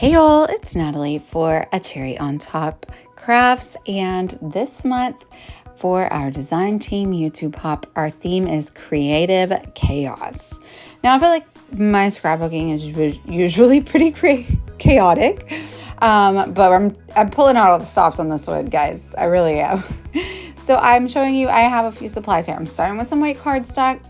Hey y'all, it's Natalie for A Cherry on Top Crafts, and this month for our design team YouTube Pop, our theme is creative chaos. Now I feel like my scrapbooking is usually pretty chaotic, but I'm pulling out all the stops on this one, guys. I really am. So I'm showing you, I have a few supplies here. I'm starting with some white cardstock.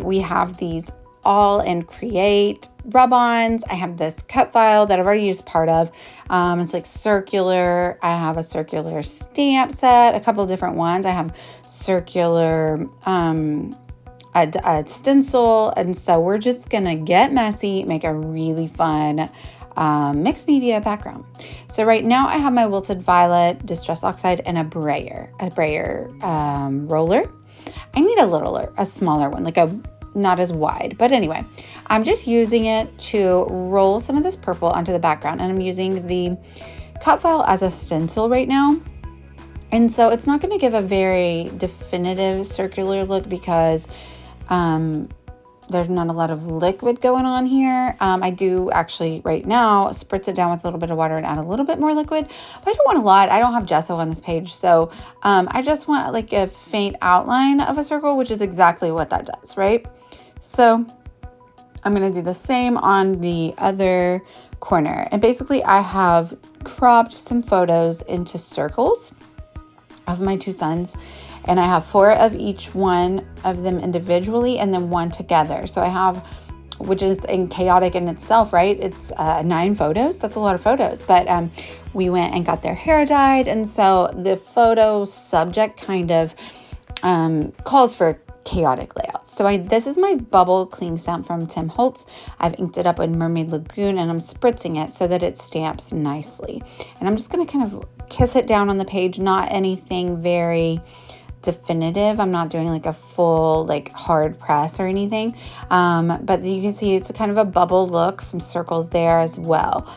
We have these all in Create rub-ons. I have this cut file that I've already used part of. It's like circular. I have a circular stamp set, a couple of different ones. I have circular a stencil, and so we're just gonna get messy, make a really fun mixed media background. So right now I have my wilted violet, distress oxide, and a brayer roller. I need a smaller one, like not as wide, but anyway, I'm just using it to roll some of this purple onto the background, and I'm using the cut file as a stencil right now. And so it's not going to give a very definitive circular look because there's not a lot of liquid going on here. I do actually right now spritz it down with a little bit of water and add a little bit more liquid, but I don't want a lot. I don't have gesso on this page, so I just want like a faint outline of a circle, which is exactly what that does, right? So I'm going to do the same on the other corner. And basically I have cropped some photos into circles of my two sons, and I have 4 of each one of them individually and then one together. So I have, which is chaotic in itself, right? It's 9 photos. That's a lot of photos, but we went and got their hair dyed. And so the photo subject kind of calls for chaotic layouts. So this is my bubble clean stamp from Tim Holtz. I've inked it up in Mermaid Lagoon, and I'm spritzing it so that it stamps nicely. And I'm just going to kind of kiss it down on the page, not anything very definitive. I'm not doing like a full like hard press or anything, but you can see it's kind of a bubble look, some circles there as well.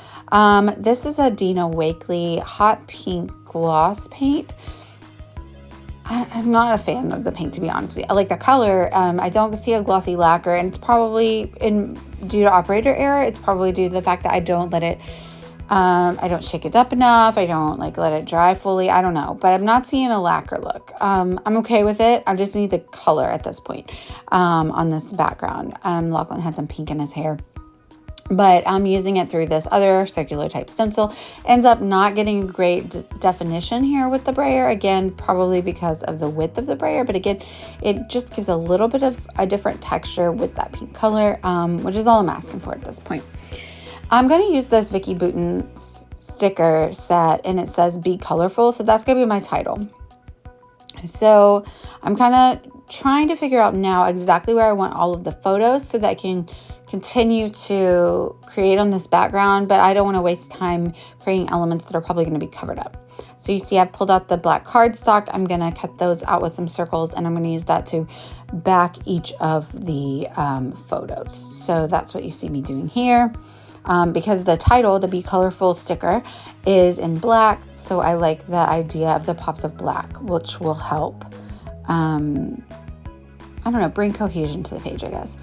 This is a Dina Wakley hot pink gloss paint. I'm not a fan of the paint, to be honest with you. I like the color. I don't see a glossy lacquer, and it's probably due to operator error. It's probably due to the fact that I don't let it I don't shake it up enough. I don't like let it dry fully. I don't know, but I'm not seeing a lacquer look. I'm okay with it. I just need the color at this point on this background. Lachlan had some pink in his hair, but I'm using it through this other circular type stencil. Ends up not getting great definition here with the brayer. Again, probably because of the width of the brayer, but again, it just gives a little bit of a different texture with that pink color, which is all I'm asking for at this point. I'm going to use this Vicky Bouton sticker set, and it says Be Colorful. So that's going to be my title. So I'm kind of trying to figure out now exactly where I want all of the photos so that I can continue to create on this background, but I don't want to waste time creating elements that are probably going to be covered up. So you see I've pulled out the black cardstock. I'm going to cut those out with some circles, and I'm going to use that to back each of the photos. So that's what you see me doing here. Because the title, the Be Colorful sticker, is in black, so I like the idea of the pops of black, which will help, I don't know, bring cohesion to the page, I guess.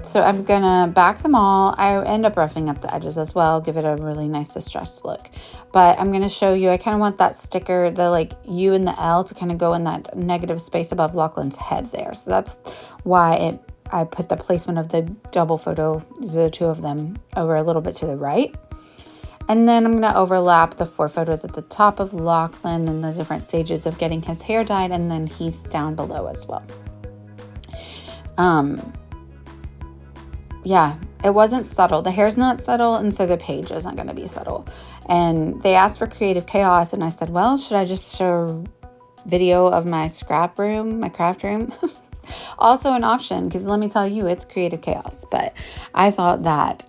So I'm gonna back them all. I end up roughing up the edges as well, give it a really nice distressed look. But I'm gonna show you, I kind of want that sticker, the like U and the L, to kind of go in that negative space above Lachlan's head there. So that's why I put the placement of the double photo, the 2 of them, over a little bit to the right. And then I'm going to overlap the 4 photos at the top of Lachlan and the different stages of getting his hair dyed, and then Heath down below as well. Yeah, it wasn't subtle. The hair's not subtle, and so the page isn't going to be subtle. And they asked for creative chaos, and I said, well, should I just show video of my craft room? Also an option, because let me tell you, it's creative chaos. But I thought that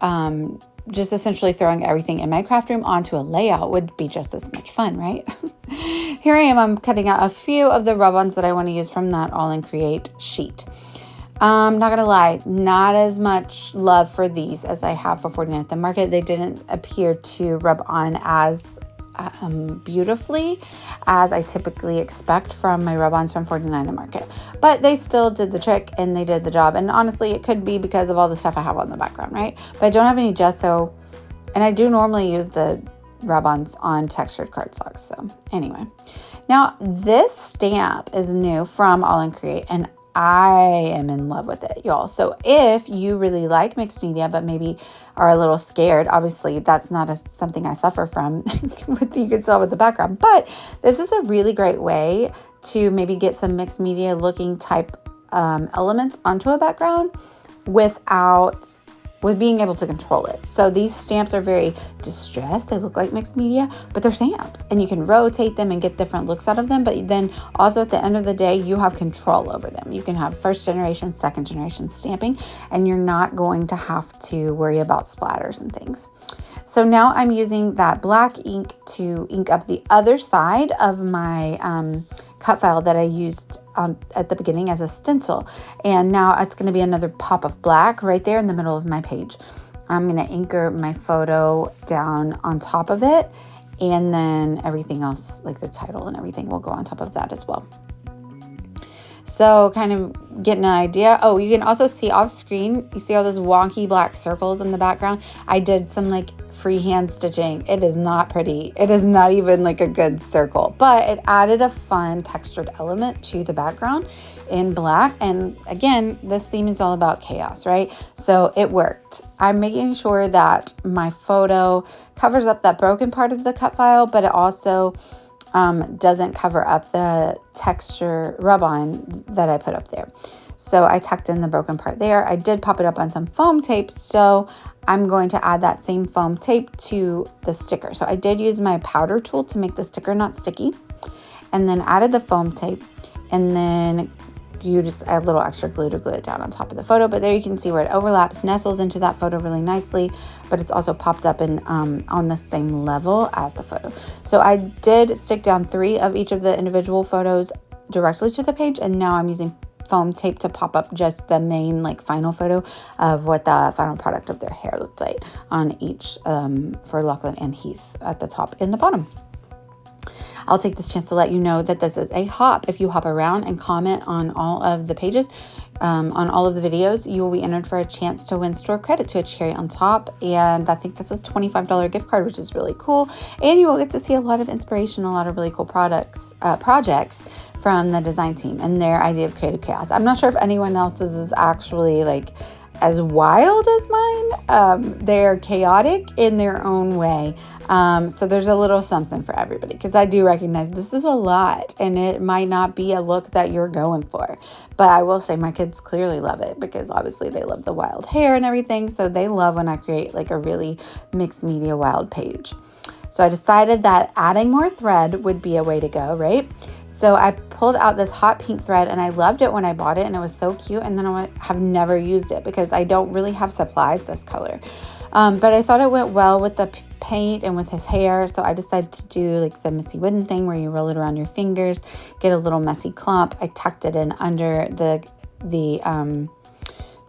just essentially throwing everything in my craft room onto a layout would be just as much fun, right? Here I am, I'm cutting out a few of the rub-ons that I want to use from that All in Create sheet. Not gonna lie, not as much love for these as I have for 49 at the Market. They didn't appear to rub on as beautifully as I typically expect from my rub-ons from 49 Market. But they still did the trick and they did the job. And honestly, it could be because of all the stuff I have on the background, right? But I don't have any gesso, and I do normally use the rub-ons on textured cardstock. So anyway, now this stamp is new from All in Create, and I am in love with it, y'all. So if you really like mixed media, but maybe are a little scared, obviously that's not something I suffer from. You can tell with the background, but this is a really great way to maybe get some mixed media looking type elements onto a background with being able to control it. So these stamps are very distressed. They look like mixed media, but they're stamps, and you can rotate them and get different looks out of them. But then also at the end of the day, you have control over them. You can have first generation, second generation stamping, and you're not going to have to worry about splatters and things. So now I'm using that black ink to ink up the other side of my cut file that I used at the beginning as a stencil. And now it's going to be another pop of black right there in the middle of my page. I'm going to anchor my photo down on top of it, and then everything else, like the title and everything, will go on top of that as well. So kind of getting an idea. Oh, you can also see off screen, you see all those wonky black circles in the background. I did some like freehand stitching. It is not pretty. It is not even like a good circle, but it added a fun textured element to the background in black. And again, this theme is all about chaos, right? So it worked. I'm making sure that my photo covers up that broken part of the cut file, but it also doesn't cover up the texture rub-on that I put up there. So I tucked in the broken part there. I did pop it up on some foam tape, so I'm going to add that same foam tape to the sticker. So I did use my powder tool to make the sticker not sticky, and then added the foam tape, and then you just add a little extra glue to glue it down on top of the photo. But there you can see where it overlaps, nestles into that photo really nicely, but it's also popped up in on the same level as the photo. So I did stick down 3 of each of the individual photos directly to the page, and now I'm using foam tape to pop up just the main like final photo of what the final product of their hair looked like on each for Lachlan and Heath at the top and the bottom. I'll take this chance to let you know that this is a hop. If you hop around and comment on all of the pages, on all of the videos, you will be entered for a chance to win store credit to a cherry on top. And I think that's a $25 gift card, which is really cool. And you will get to see a lot of inspiration, a lot of really cool projects from the design team and their idea of creative chaos. I'm not sure if anyone else's is actually like as wild as mine. They're chaotic in their own way. So there's a little something for everybody, because I do recognize this is a lot and it might not be a look that you're going for. But I will say my kids clearly love it, because obviously they love the wild hair and everything. So they love when I create like a really mixed media wild page. So I decided that adding more thread would be a way to go, right? So I pulled out this hot pink thread, and I loved it when I bought it, and it was so cute. And then I have never used it because I don't really have supplies this color. But I thought it went well with the paint and with his hair. So I decided to do like the Missy Wooden thing where you roll it around your fingers, get a little messy clump. I tucked it in under the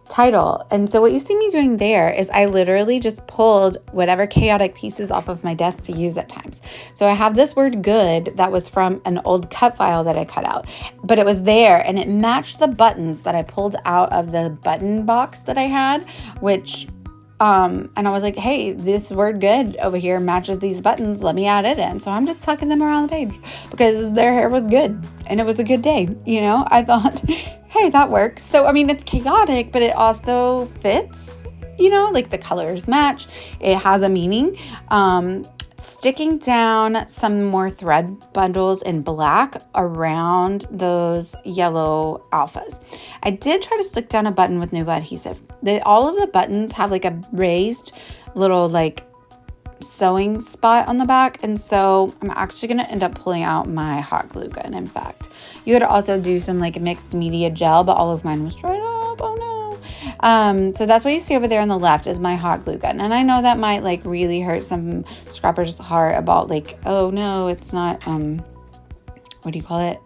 title. And so what you see me doing there is I literally just pulled whatever chaotic pieces off of my desk to use at times. So I have this word good that was from an old cut file that I cut out, but it was there and it matched the buttons that I pulled out of the button box that I had, which and I was like, hey, this word good over here matches these buttons. Let me add it in. So I'm just tucking them around the page because their hair was good and it was a good day. You know, I thought, hey, that works. So, I mean, it's chaotic, but it also fits, you know, like the colors match. It has a meaning. Sticking down some more thread bundles in black around those yellow alphas. I did try to stick down a button with Nuva adhesive. All of the buttons have like a raised little like sewing spot on the back, and so I'm actually going to end up pulling out my hot glue gun. In fact, you could also do some like mixed media gel, but all of mine was dried up. Oh no. So that's what you see over there on the left is my hot glue gun. And I know that might like really hurt some scrappers' heart about like, oh no, it's not, what do you call it?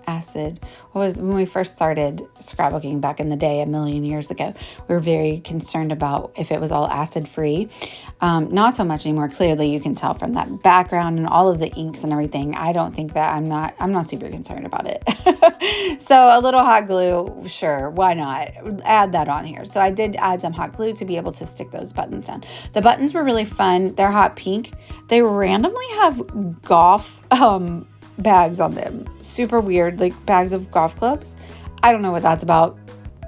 acid. When we first started scrapbooking back in the day, a million years ago, we were very concerned about if it was all acid free. Not so much anymore. Clearly, you can tell from that background and all of the inks and everything. I don't think that I'm not super concerned about it. So a little hot glue, sure, why not? Add that on here. So I did add some hot glue to be able to stick those buttons down. The buttons were really fun. They're hot pink. They randomly have golf bags on them. Super weird, like bags of golf clubs. I don't know what that's about.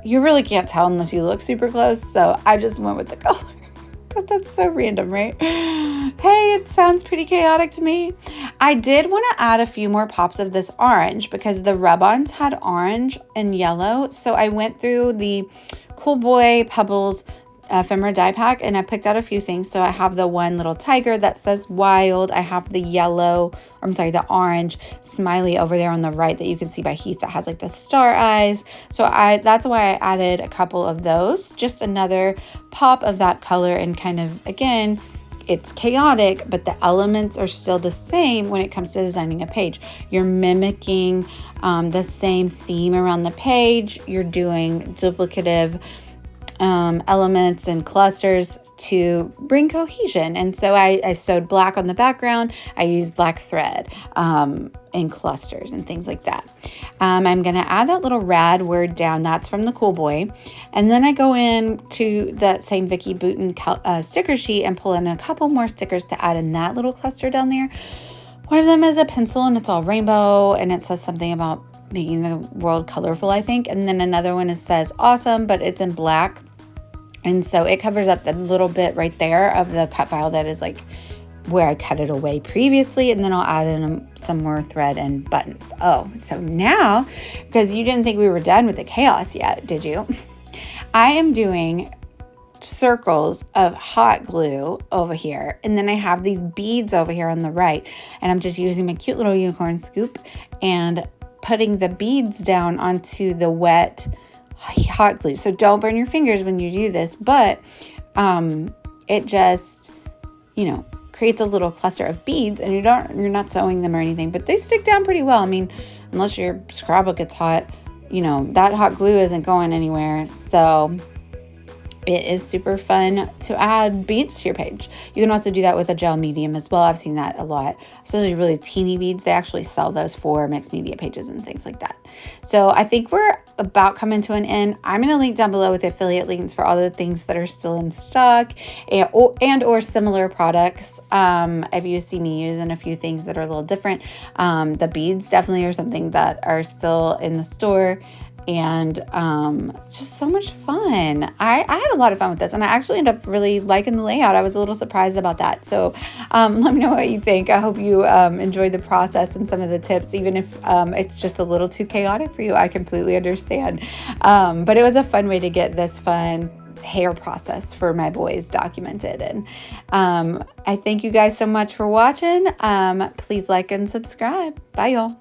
You really can't tell unless you look super close. So I just went with the color. But that's so random, right? Hey, it sounds pretty chaotic to me. I did want to add a few more pops of this orange because the rub-ons had orange and yellow. So I went through the Cool Boy Pebbles ephemera die pack and I picked out a few things. So I have the one little tiger that says wild. I have the the orange smiley over there on the right that you can see by Heath that has like the star eyes. So that's why I added a couple of those, just another pop of that color, and kind of, again, it's chaotic, but the elements are still the same when it comes to designing a page. You're mimicking the same theme around the page. You're doing duplicative elements and clusters to bring cohesion. And so I sewed black on the background. I used black thread in clusters and things like that. I'm going to add that little rad word down. That's from the Cool Boy. And then I go in to that same Vicky Bouton sticker sheet and pull in a couple more stickers to add in that little cluster down there. One of them is a pencil and it's all rainbow and it says something about making the world colorful, I think. And then another one says awesome, but it's in black. And so it covers up the little bit right there of the cut file that is like where I cut it away previously. And then I'll add in some more thread and buttons. Oh, so now, because you didn't think we were done with the chaos yet, did you? I am doing circles of hot glue over here. And then I have these beads over here on the right. And I'm just using my cute little unicorn scoop and putting the beads down onto the wet hot glue. So don't burn your fingers when you do this, but it just, creates a little cluster of beads, and you're not sewing them or anything, but they stick down pretty well. I mean, unless your scrapbook gets hot, that hot glue isn't going anywhere. So it is super fun to add beads to your page. You can also do that with a gel medium as well. I've seen that a lot. Especially really teeny beads. They actually sell those for mixed media pages and things like that. So I think we're about coming to an end. I'm going to link down below with affiliate links for all the things that are still in stock and or similar products. If you see me using a few things that are a little different, the beads definitely are something that are still in the store. And just so much fun. I had a lot of fun with this, and I actually ended up really liking the layout. I was a little surprised about that. So let me know what you think. I hope you enjoyed the process and some of the tips, even if it's just a little too chaotic for you. I completely understand. But it was a fun way to get this fun hair process for my boys documented. And I thank you guys so much for watching. Please like and subscribe. Bye, y'all.